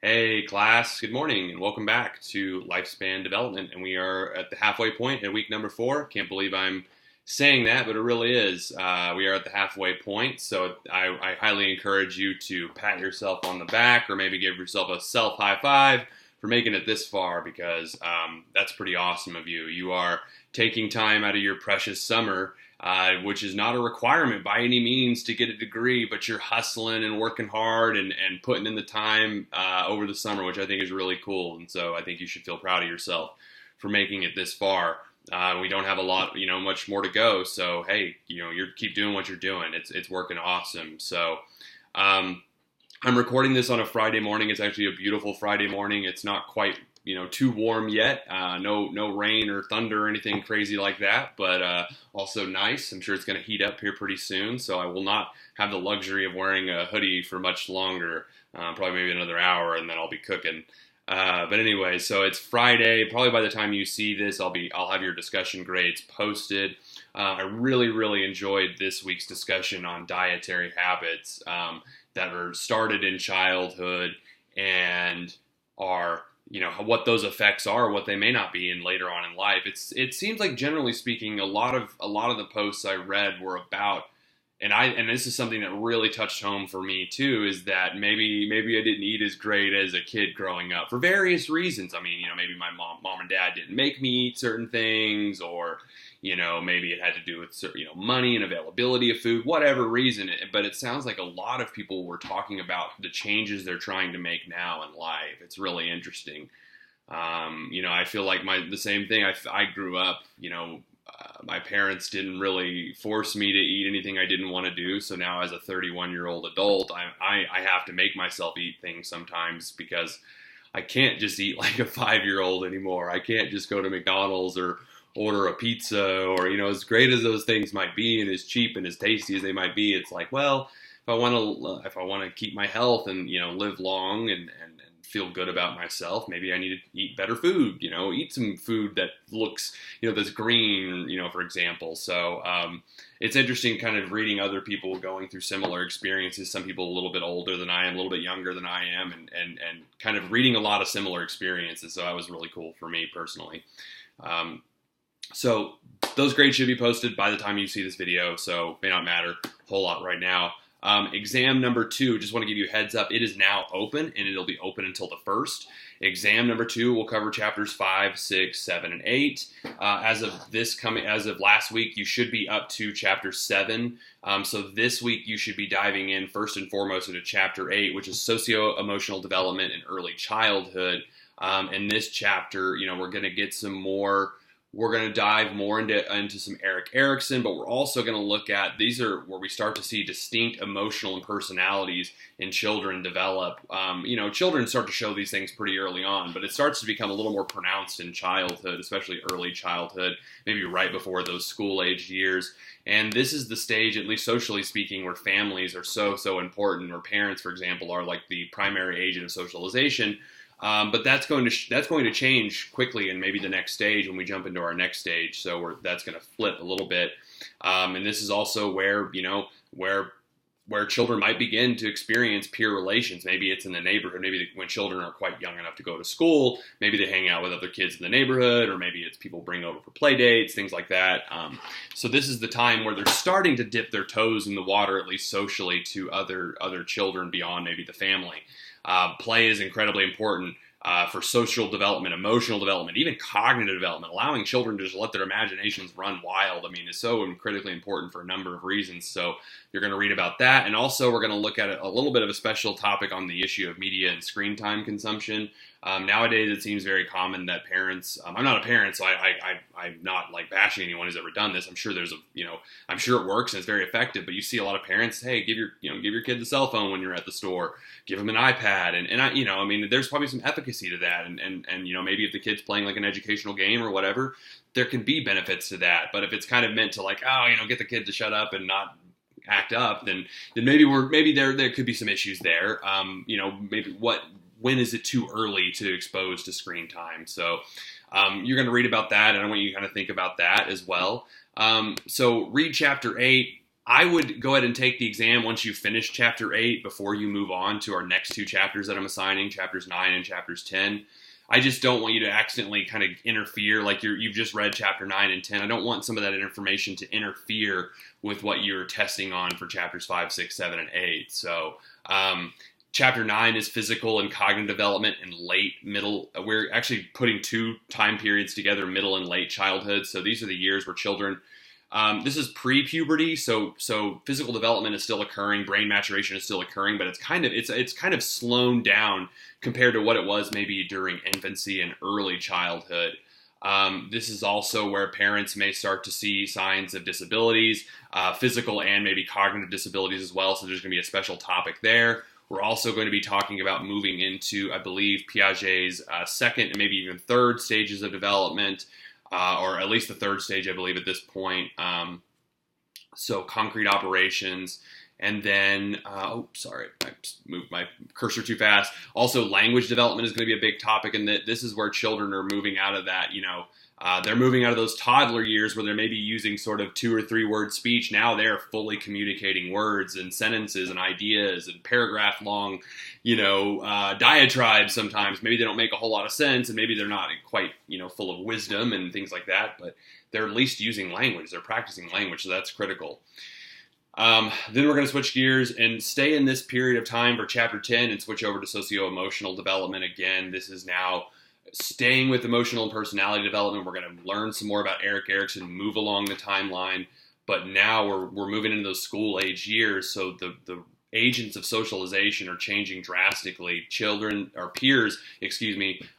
Hey class, good morning and welcome back to Lifespan Development. And we are at the halfway point in week number 4. Can't believe I'm saying that, but it really is. We are at the halfway point, so I highly encourage you to pat yourself on the back or maybe give yourself a self high five for making it this far because that's pretty awesome of you. You are taking time out of your precious summer, which is not a requirement by any means to get a degree, but you're hustling and working hard and putting in the time over the summer, which I think is really cool. And so I think you should feel proud of yourself for making it this far. We don't have a lot, much more to go. So, hey, you keep doing what you're doing. It's working awesome. So, I'm recording this on a Friday morning. It's actually a beautiful Friday morning. It's not quite too warm yet. No rain or thunder or anything crazy like that, but also nice. I'm sure it's going to heat up here pretty soon, so I will not have the luxury of wearing a hoodie for much longer, probably maybe another hour, and then I'll be cooking. But anyway, so it's Friday. Probably by the time you see this, I'll have your discussion grades posted. I really enjoyed this week's discussion on dietary habits that are started in childhood and are what those effects are, what they may not be in later on in life. It seems like generally speaking, a lot of the posts I read were about, and this is something that really touched home for me too, is that maybe I didn't eat as great as a kid growing up for various reasons. I mean, maybe my mom and dad didn't make me eat certain things, or maybe it had to do with money and availability of food, whatever reason. But it sounds like a lot of people were talking about the changes they're trying to make now in life. It's really interesting. I feel like the same thing. I grew up, my parents didn't really force me to eat anything I didn't want to do. So now as a 31-year-old adult, I have to make myself eat things sometimes because I can't just eat like a 5-year-old anymore. I can't just go to McDonald's or order a pizza or, as great as those things might be and as cheap and as tasty as they might be. It's like, well, if I want to keep my health and, live long and feel good about myself, maybe I need to eat better food, eat some food that looks, that's green, for example. So it's interesting kind of reading other people going through similar experiences, some people a little bit older than I am, a little bit younger than I am, and kind of reading a lot of similar experiences. So that was really cool for me personally. So those grades should be posted by the time you see this video, so may not matter a whole lot right now. Exam number 2, just want to give you a heads up, it is now open, and it'll be open until the 1st. Exam number 2 will cover chapters 5, 6, 7, and 8. As of last week, you should be up to chapter 7. So this week, you should be diving in first and foremost into chapter 8, which is socio-emotional development in early childhood. In this chapter, we're going to get some more. We're going to dive more into some Erik Erikson, but we're also going to look at, these are where we start to see distinct emotional and personalities in children develop. Children start to show these things pretty early on, but it starts to become a little more pronounced in childhood, especially early childhood, maybe right before those school-aged years. And this is the stage, at least socially speaking, where families are so important, or parents, for example, are like the primary agent of socialization. But that's going to change quickly in maybe the next stage when we jump into our next stage. So that's going to flip a little bit. And this is also where children might begin to experience peer relations. Maybe it's in the neighborhood. Maybe when children are quite young enough to go to school, maybe they hang out with other kids in the neighborhood, or maybe it's people bring over for play dates, things like that. So this is the time where they're starting to dip their toes in the water, at least socially, to other children beyond maybe the family. Play is incredibly important for social development, emotional development, even cognitive development. Allowing children to just let their imaginations run wild, is so critically important for a number of reasons. So you're going to read about that. And also we're going to look at a little bit of a special topic on the issue of media and screen time consumption. Nowadays, it seems very common that parents, I'm not a parent, so I'm not like bashing anyone who's ever done this. I'm sure I'm sure it works and it's very effective, but you see a lot of parents, hey, give your kid the cell phone when you're at the store, give them an iPad. And there's probably some efficacy to that. And maybe if the kid's playing like an educational game or whatever, there can be benefits to that. But if it's kind of meant to like, get the kid to shut up and not act up, then maybe there could be some issues there. When is it too early to expose to screen time? So you're going to read about that, and I want you to kind of think about that as well. So read chapter 8. I would go ahead and take the exam once you finish chapter 8 before you move on to our next two chapters that I'm assigning, chapters 9 and chapters 10. I just don't want you to accidentally kind of interfere, like you've just read chapter 9 and 10. I don't want some of that information to interfere with what you're testing on for chapters 5, 6, 7, and 8. So chapter 9 is physical and cognitive development in middle. We're actually putting two time periods together, middle and late childhood. So these are the years where children, this is pre-puberty, so physical development is still occurring, brain maturation is still occurring, but it's kind of slowed down compared to what it was maybe during infancy and early childhood. This is also where parents may start to see signs of disabilities, physical and maybe cognitive disabilities as well. So there's going to be a special topic there. We're also going to be talking about moving into, I believe, Piaget's second and maybe even third stages of development. Or at least the third stage, I believe, at this point. So concrete operations. And then, sorry, I just moved my cursor too fast. Also, language development is going to be a big topic. And this is where children are moving out of that, they're moving out of those toddler years where they're maybe using sort of 2 or 3 word speech. Now they're fully communicating words and sentences and ideas and paragraph long, diatribes sometimes. Maybe they don't make a whole lot of sense and maybe they're not quite, full of wisdom and things like that, but they're at least using language. They're practicing language, so that's critical. Then we're going to switch gears and stay in this period of time for chapter 10 and switch over to socio-emotional development again. This is now staying with emotional and personality development. We're going to learn some more about Erik Erikson, move along the timeline, but now we're moving into those school age years, so the agents of socialization are changing drastically. Children, or peers,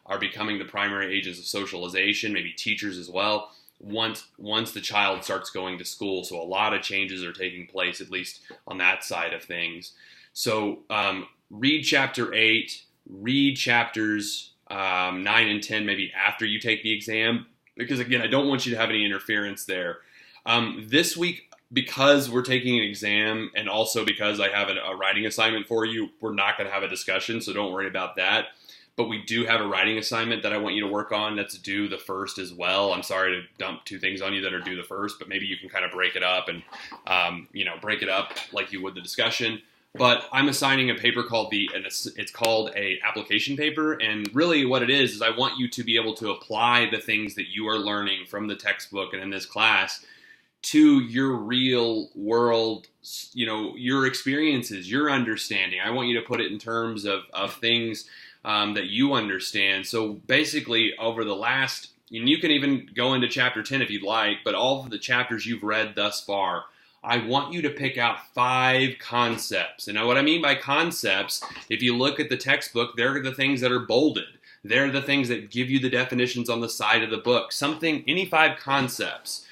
are becoming the primary agents of socialization, maybe teachers as well, once the child starts going to school. So a lot of changes are taking place, at least on that side of things. So read chapter 8, read chapters 9 and 10 maybe after you take the exam, because again, I don't want you to have any interference there. This week, because we're taking an exam and also because I have a writing assignment for you, we're not going to have a discussion, so don't worry about that. But we do have a writing assignment that I want you to work on that's due the 1st as well. I'm sorry to dump 2 things on you that are due the 1st, but maybe you can kind of break it up and, break it up like you would the discussion. But I'm assigning a paper it's called a application paper. And really what it is I want you to be able to apply the things that you are learning from the textbook and in this class to your real world, your experiences, your understanding. I want you to put it in terms of things that you understand. So basically over the last, and you can even go into chapter 10 if you'd like, but all of the chapters you've read thus far, I want you to pick out 5 concepts. And now what I mean by concepts, if you look at the textbook, they're the things that are bolded. They're the things that give you the definitions on the side of the book. Any 5 concepts.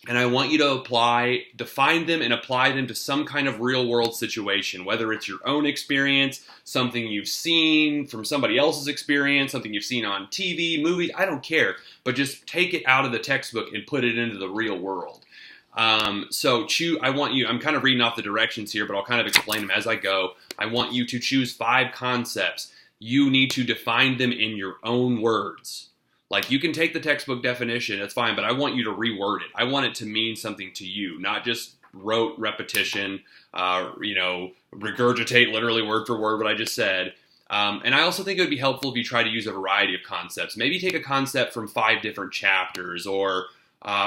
And I want you to define them and apply them to some kind of real world situation, whether it's your own experience, something you've seen from somebody else's experience, something you've seen on TV, movies, I don't care. But just take it out of the textbook and put it into the real world. I'm kind of reading off the directions here, but I'll kind of explain them as I go. I want you to choose 5 concepts. You need to define them in your own words. Like, you can take the textbook definition, that's fine, but I want you to reword it. I want it to mean something to you, not just rote repetition, regurgitate literally word for word what I just said. And I also think it would be helpful if you try to use a variety of concepts. Maybe take a concept from 5 different chapters or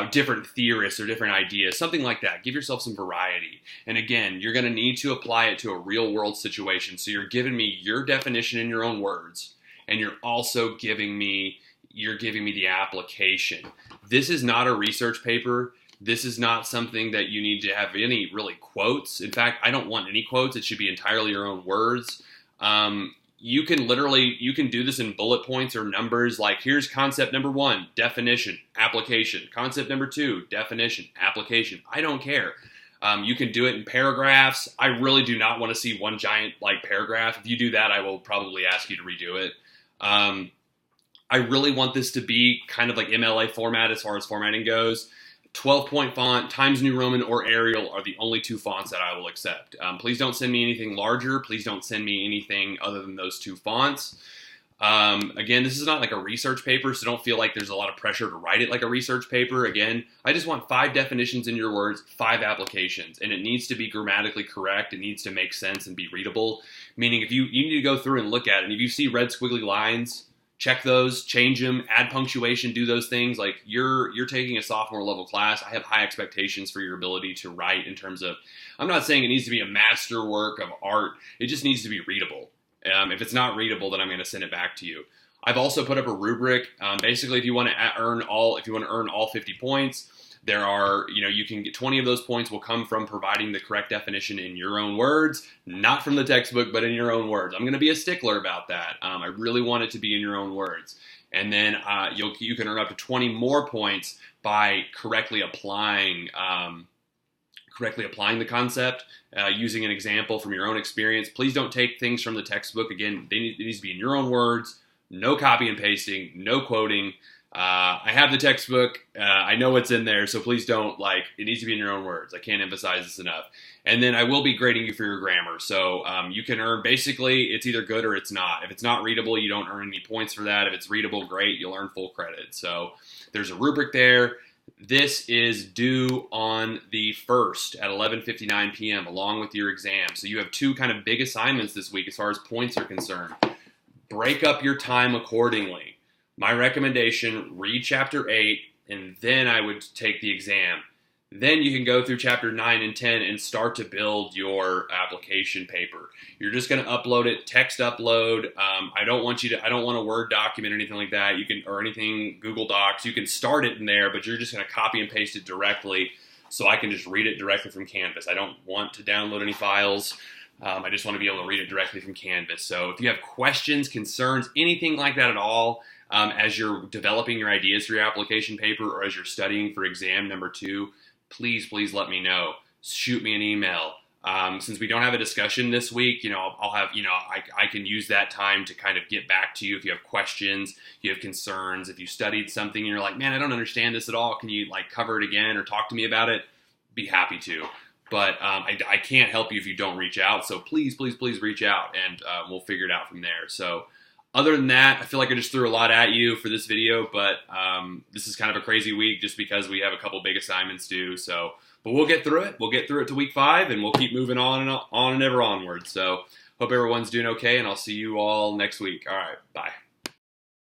different theorists or different ideas, something like that. Give yourself some variety. And again, you're going to need to apply it to a real world situation. So you're giving me your definition in your own words, and you're also giving me the application. This is not a research paper. This is not something that you need to have any really quotes. In fact, I don't want any quotes. It should be entirely your own words. You can do this in bullet points or numbers, like here's concept number 1, definition, application. Concept number 2, definition, application. I don't care. You can do it in paragraphs. I really do not want to see one giant paragraph. If you do that, I will probably ask you to redo it. I really want this to be kind of like MLA format as far as formatting goes. 12-point font, Times New Roman, or Arial are the only 2 fonts that I will accept. Please don't send me anything larger. Please don't send me anything other than those 2 fonts. Again, this is not like a research paper, so don't feel like there's a lot of pressure to write it like a research paper. Again, I just want 5 definitions in your words, 5 applications, and it needs to be grammatically correct. It needs to make sense and be readable. Meaning, if you need to go through and look at it, and if you see red squiggly lines, check those, change them, add punctuation, do those things. Like you're taking a sophomore level class. I have high expectations for your ability to write in terms of, I'm not saying it needs to be a masterwork of art. It just needs to be readable. If it's not readable, then I'm going to send it back to you. I've also put up a rubric. Basically, if you want to earn all 50 points, there are, you can get 20 of those points will come from providing the correct definition in your own words, not from the textbook, but in your own words. I'm going to be a stickler about that. I really want it to be in your own words. And then you can earn up to 20 more points by correctly applying the concept, using an example from your own experience. Please don't take things from the textbook. Again, it needs to be in your own words, no copy and pasting, no quoting. I have the textbook. I know what's in there, so please don't, it needs to be in your own words. I can't emphasize this enough. And then I will be grading you for your grammar. So you can earn, basically, it's either good or it's not. If it's not readable, you don't earn any points for that. If it's readable, great, you'll earn full credit. So there's a rubric there. This is due on the 1st at 11:59 p.m. along with your exam. So you have 2 kind of big assignments this week as far as points are concerned. Break up your time accordingly. My recommendation, read chapter 8, and then I would take the exam. Then you can go through chapter 9 and 10 and start to build your application paper. You're just going to upload it, text upload. I don't want a Word document or anything like that. Or anything, Google Docs. You can start it in there, but you're just going to copy and paste it directly so I can just read it directly from Canvas. I don't want to download any files. I just want to be able to read it directly from Canvas. So if you have questions, concerns, anything like that at all, as you're developing your ideas for your application paper or as you're studying for exam number 2, please let me know. Shoot me an email. Since we don't have a discussion this week, I'll have, I can use that time to kind of get back to you if you have questions, you have concerns, if you studied something and you're like, man, I don't understand this at all. Can you cover it again or talk to me about it? Be happy to. But I can't help you if you don't reach out. So please reach out and we'll figure it out from there. So other than that, I feel like I just threw a lot at you for this video, but this is kind of a crazy week just because we have a couple big assignments due. So, but we'll get through it. We'll get through it to week 5, and we'll keep moving on and ever onward. So, hope everyone's doing okay, and I'll see you all next week. All right, bye.